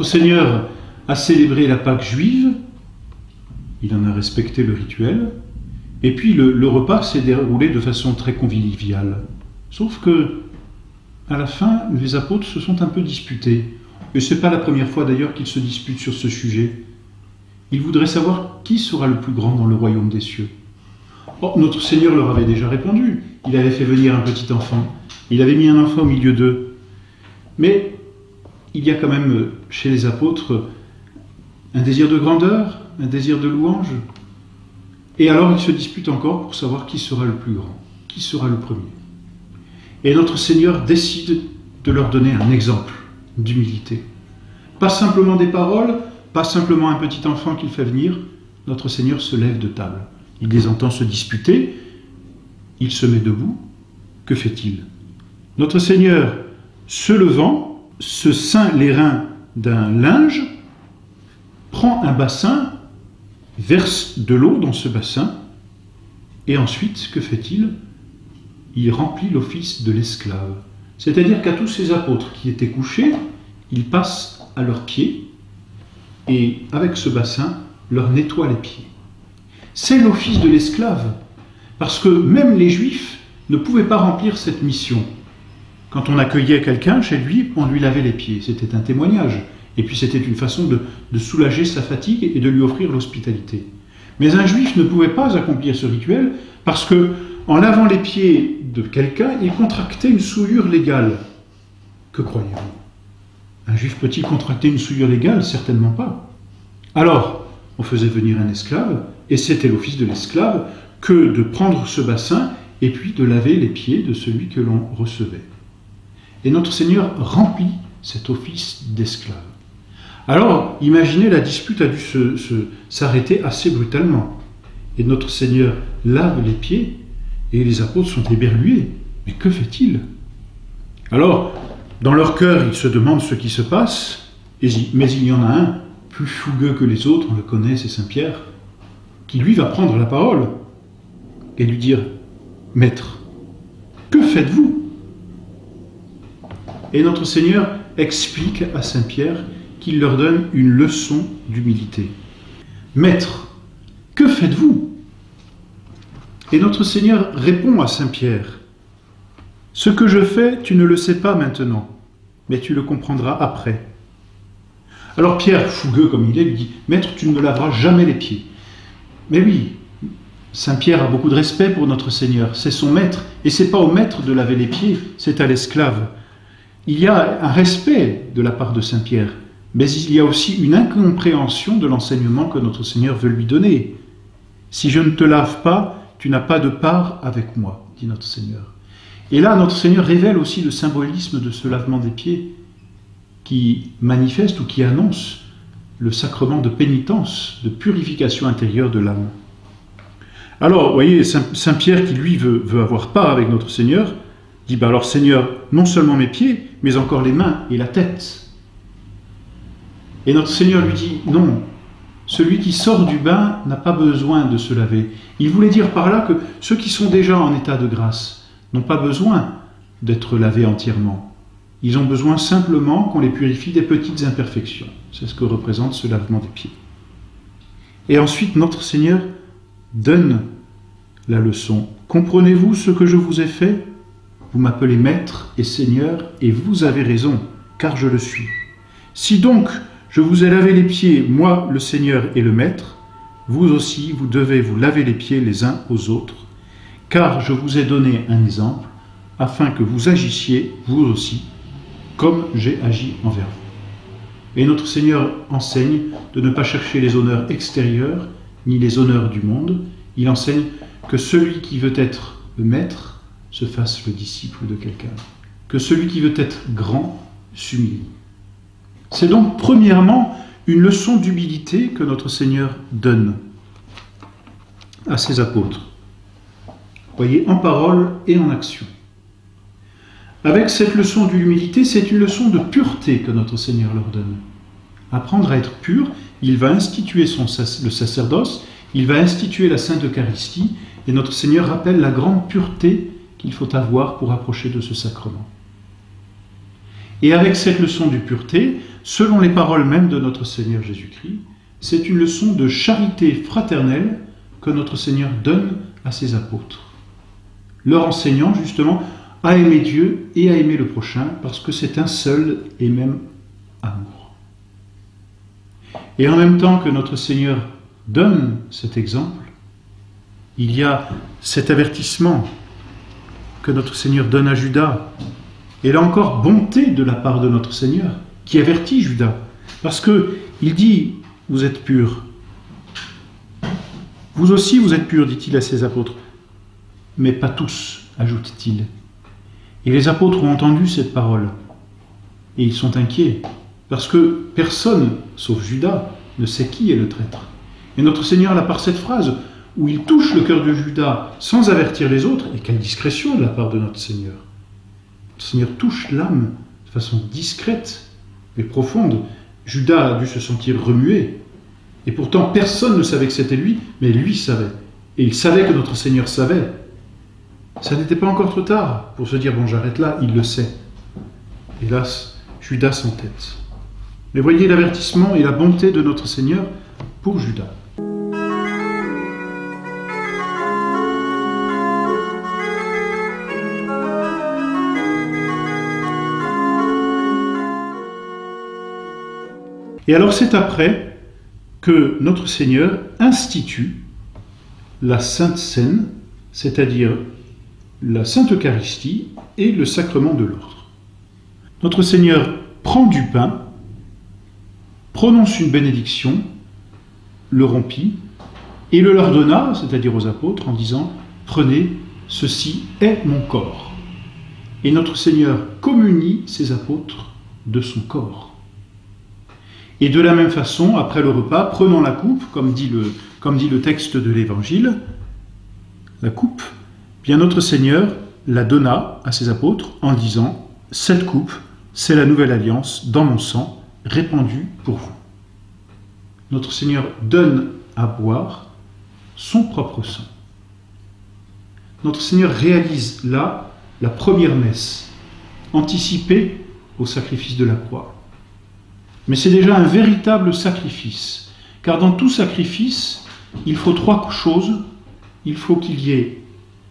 Notre Seigneur a célébré la Pâque juive, il en a respecté le rituel, et puis le repas s'est déroulé de façon très conviviale. Sauf que, à la fin, les apôtres se sont un peu disputés. Et ce n'est pas la première fois d'ailleurs qu'ils se disputent sur ce sujet. Ils voudraient savoir qui sera le plus grand dans le royaume des cieux. Or, notre Seigneur leur avait déjà répondu. Il avait fait venir un petit enfant. Il avait mis un enfant au milieu d'eux. Mais il y a quand même chez les apôtres un désir de grandeur, un désir de louange. Et alors ils se disputent encore pour savoir qui sera le plus grand, qui sera le premier. Et notre Seigneur décide de leur donner un exemple d'humilité. Pas simplement des paroles, pas simplement un petit enfant qu'il fait venir, notre Seigneur se lève de table. Il les entend se disputer, il se met debout. Que fait-il? Notre Seigneur, se levant, se ceint les reins d'un linge, prend un bassin, verse de l'eau dans ce bassin, et ensuite, que fait-il? Il remplit l'office de l'esclave. C'est-à-dire qu'à tous ces apôtres qui étaient couchés, il passe à leurs pieds, et avec ce bassin, leur nettoie les pieds. C'est l'office de l'esclave, parce que même les Juifs ne pouvaient pas remplir cette mission. Quand on accueillait quelqu'un chez lui, on lui lavait les pieds. C'était un témoignage. Et puis c'était une façon de soulager sa fatigue et de lui offrir l'hospitalité. Mais un Juif ne pouvait pas accomplir ce rituel parce que, en lavant les pieds de quelqu'un, il contractait une souillure légale. Que croyez-vous? Un Juif peut-il contracter une souillure légale? Certainement pas. Alors, on faisait venir un esclave, et c'était l'office de l'esclave que de prendre ce bassin et puis de laver les pieds de celui que l'on recevait. Et notre Seigneur remplit cet office d'esclave. Alors, imaginez, la dispute a dû s'arrêter assez brutalement. Et notre Seigneur lave les pieds, et les apôtres sont éberlués. Mais que fait-il? Alors, dans leur cœur, ils se demandent ce qui se passe, mais il y en a un, plus fougueux que les autres, on le connaît, c'est Saint Pierre, qui lui va prendre la parole et lui dire « Maître, que faites-vous » Et notre Seigneur explique à Saint Pierre qu'il leur donne une leçon d'humilité. « Maître, que faites-vous » Et notre Seigneur répond à Saint Pierre « Ce que je fais, tu ne le sais pas maintenant, mais tu le comprendras après. » Alors Pierre, fougueux comme il est, lui dit « Maître, tu ne me laveras jamais les pieds. » Mais oui, Saint Pierre a beaucoup de respect pour notre Seigneur, c'est son maître, et c'est pas au maître de laver les pieds, c'est à l'esclave. Il y a un respect de la part de Saint Pierre, mais il y a aussi une incompréhension de l'enseignement que notre Seigneur veut lui donner. « Si je ne te lave pas, tu n'as pas de part avec moi, dit notre Seigneur. » Et là, notre Seigneur révèle aussi le symbolisme de ce lavement des pieds qui manifeste ou qui annonce le sacrement de pénitence, de purification intérieure de l'âme. Alors, vous voyez, Saint Pierre, qui lui veut avoir part avec notre Seigneur, dit, alors Seigneur, non seulement mes pieds, mais encore les mains et la tête. Et notre Seigneur lui dit, non, celui qui sort du bain n'a pas besoin de se laver. Il voulait dire par là que ceux qui sont déjà en état de grâce n'ont pas besoin d'être lavés entièrement. Ils ont besoin simplement qu'on les purifie des petites imperfections. C'est ce que représente ce lavement des pieds. Et ensuite, notre Seigneur donne la leçon. Comprenez-vous ce que je vous ai fait? Vous m'appelez Maître et Seigneur, et vous avez raison, car je le suis. Si donc je vous ai lavé les pieds, moi le Seigneur et le Maître, vous aussi vous devez vous laver les pieds les uns aux autres, car je vous ai donné un exemple, afin que vous agissiez, vous aussi, comme j'ai agi envers vous. Et notre Seigneur enseigne de ne pas chercher les honneurs extérieurs, ni les honneurs du monde. Il enseigne que celui qui veut être le maître se fasse le disciple de quelqu'un, que celui qui veut être grand s'humilie. C'est donc premièrement une leçon d'humilité que notre Seigneur donne à ses apôtres. Voyez, en parole et en action. Avec cette leçon d'humilité, c'est une leçon de pureté que notre Seigneur leur donne. Apprendre à être pur, il va instituer le sacerdoce, il va instituer la Sainte Eucharistie, et notre Seigneur rappelle la grande pureté qu'il faut avoir pour approcher de ce sacrement. Et avec cette leçon de pureté, selon les paroles même de notre Seigneur Jésus-Christ, c'est une leçon de charité fraternelle que notre Seigneur donne à ses apôtres, leur enseignant justement à aimer Dieu et à aimer le prochain, parce que c'est un seul et même amour. Et en même temps que notre Seigneur donne cet exemple, il y a cet avertissement que notre Seigneur donne à Judas. Et là encore, bonté de la part de notre Seigneur, qui avertit Judas. Parce qu'il dit, vous êtes purs. Vous aussi, vous êtes purs, dit-il à ses apôtres. Mais pas tous, ajoute-t-il. Et les apôtres ont entendu cette parole. Et ils sont inquiets. Parce que personne, sauf Judas, ne sait qui est le traître. Et notre Seigneur, là, par cette phrase, où il touche le cœur de Judas sans avertir les autres, et quelle discrétion de la part de notre Seigneur. Notre Seigneur touche l'âme de façon discrète et profonde. Judas a dû se sentir remué. Et pourtant, personne ne savait que c'était lui, mais lui savait. Et il savait que notre Seigneur savait. Ça n'était pas encore trop tard pour se dire, bon, j'arrête là, il le sait. Hélas, Judas s'entête. Mais voyez l'avertissement et la bonté de notre Seigneur pour Judas. Et alors c'est après que notre Seigneur institue la Sainte Seine, c'est-à-dire la Sainte Eucharistie et le sacrement de l'ordre. Notre Seigneur prend du pain, prononce une bénédiction, le rompit et le leur donna, c'est-à-dire aux apôtres, en disant « Prenez, ceci est mon corps ». Et notre Seigneur communie ses apôtres de son corps. Et de la même façon, après le repas, prenant la coupe, comme dit le texte de l'Évangile, la coupe, bien notre Seigneur la donna à ses apôtres en disant « Cette coupe, c'est la nouvelle alliance dans mon sang, répandue pour vous. » Notre Seigneur donne à boire son propre sang. Notre Seigneur réalise là la première messe, anticipée au sacrifice de la croix. Mais c'est déjà un véritable sacrifice, car dans tout sacrifice, il faut trois choses. Il faut qu'il y ait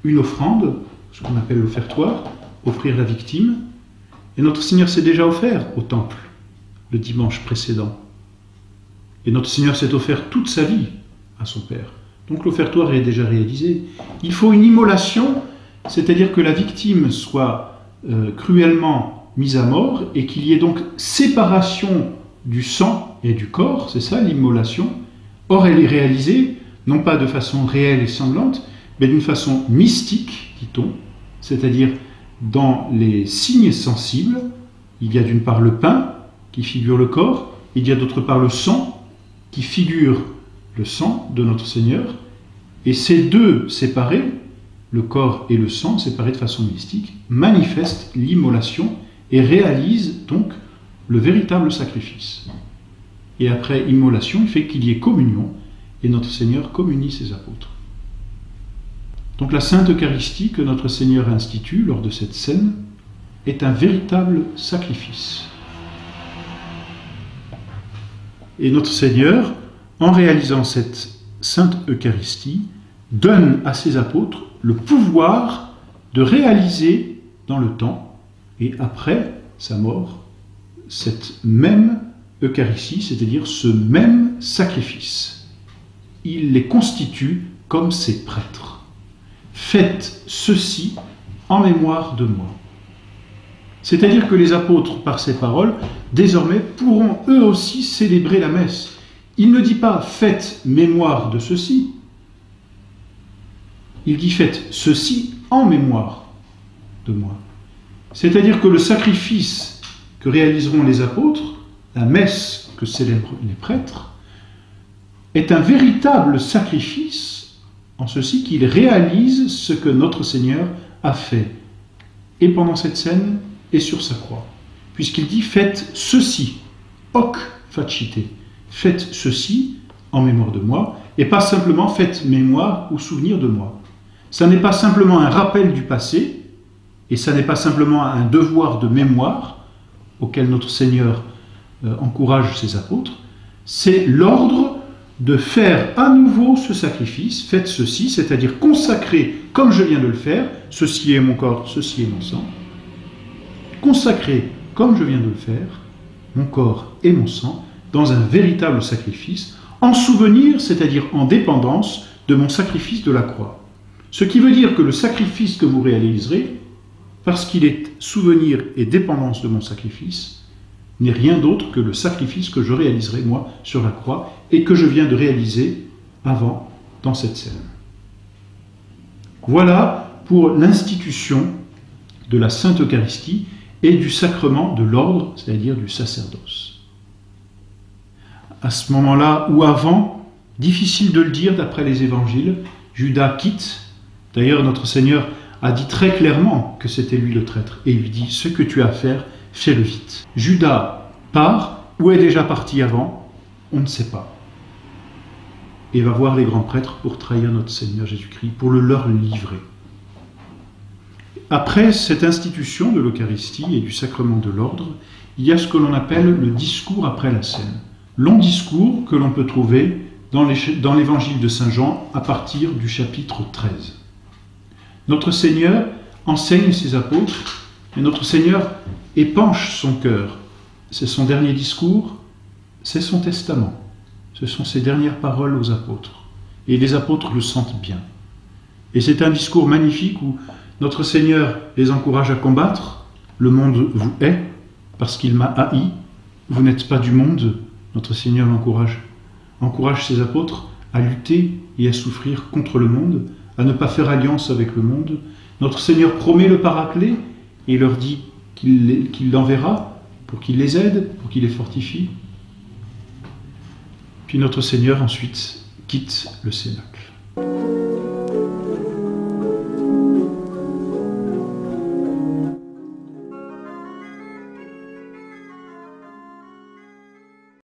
une offrande, ce qu'on appelle l'offertoire, offrir la victime, et notre Seigneur s'est déjà offert au temple le dimanche précédent. Et notre Seigneur s'est offert toute sa vie à son Père. Donc l'offertoire est déjà réalisé. Il faut une immolation, c'est-à-dire que la victime soit cruellement mise à mort et qu'il y ait donc séparation du sang et du corps, c'est ça l'immolation. Or elle est réalisée, non pas de façon réelle et sanglante, mais d'une façon mystique, dit-on, c'est-à-dire dans les signes sensibles. Il y a d'une part le pain qui figure le corps, il y a d'autre part le sang qui figure le sang de notre Seigneur, et ces deux séparés, le corps et le sang, séparés de façon mystique, manifestent l'immolation et réalisent donc le véritable sacrifice. Et après immolation, il fait qu'il y ait communion, et notre Seigneur communie ses apôtres. Donc la Sainte Eucharistie que notre Seigneur institue lors de cette scène est un véritable sacrifice. Et notre Seigneur, en réalisant cette Sainte Eucharistie, donne à ses apôtres le pouvoir de réaliser dans le temps et après sa mort cette même Eucharistie, c'est-à-dire ce même sacrifice. Il les constitue comme ses prêtres. Faites ceci en mémoire de moi. C'est-à-dire que les apôtres, par ces paroles, désormais pourront eux aussi célébrer la messe. Il ne dit pas « faites mémoire de ceci », il dit « faites ceci en mémoire de moi ». C'est-à-dire que le sacrifice que réaliseront les apôtres, la messe que célèbrent les prêtres, est un véritable sacrifice en ceci qu'il réalise ce que notre Seigneur a fait, et pendant cette scène, et sur sa croix. Puisqu'il dit « faites ceci, hoc facite », faites ceci en mémoire de moi, et pas simplement faites mémoire ou souvenir de moi. Ça n'est pas simplement un rappel du passé, et ça n'est pas simplement un devoir de mémoire. auquel notre Seigneur encourage ses apôtres, c'est l'ordre de faire à nouveau ce sacrifice. Faites ceci, c'est-à-dire consacrer, comme je viens de le faire, ceci est mon corps, ceci est mon sang. Consacrer, comme je viens de le faire, mon corps et mon sang, dans un véritable sacrifice, en souvenir, c'est-à-dire en dépendance de mon sacrifice de la croix. Ce qui veut dire que le sacrifice que vous réaliserez, parce qu'il est souvenir et dépendance de mon sacrifice, n'est rien d'autre que le sacrifice que je réaliserai moi sur la croix et que je viens de réaliser avant dans cette scène. Voilà pour l'institution de la Sainte Eucharistie et du sacrement de l'ordre, c'est-à-dire du sacerdoce. À ce moment-là, ou avant, difficile de le dire d'après les évangiles, Judas quitte. D'ailleurs, notre Seigneur a dit très clairement que c'était lui le traître, et il lui dit « Ce que tu as à faire, fais-le vite ». Judas part, ou est déjà parti avant, on ne sait pas. Et va voir les grands prêtres pour trahir notre Seigneur Jésus-Christ, pour le leur livrer. Après cette institution de l'Eucharistie et du sacrement de l'ordre, il y a ce que l'on appelle le discours après la scène. Long discours que l'on peut trouver dans l'évangile de Saint Jean à partir du chapitre 13. Notre Seigneur enseigne ses apôtres, et notre Seigneur épanche son cœur. C'est son dernier discours, c'est son testament. Ce sont ses dernières paroles aux apôtres. Et les apôtres le sentent bien. Et c'est un discours magnifique où notre Seigneur les encourage à combattre. Le monde vous hait parce qu'il m'a haï. Vous n'êtes pas du monde. Notre Seigneur encourage ses apôtres à lutter et à souffrir contre le monde, à ne pas faire alliance avec le monde. Notre Seigneur promet le Paraclet et leur dit qu'il l'enverra pour qu'il les aide, pour qu'il les fortifie. Puis notre Seigneur ensuite quitte le cénacle.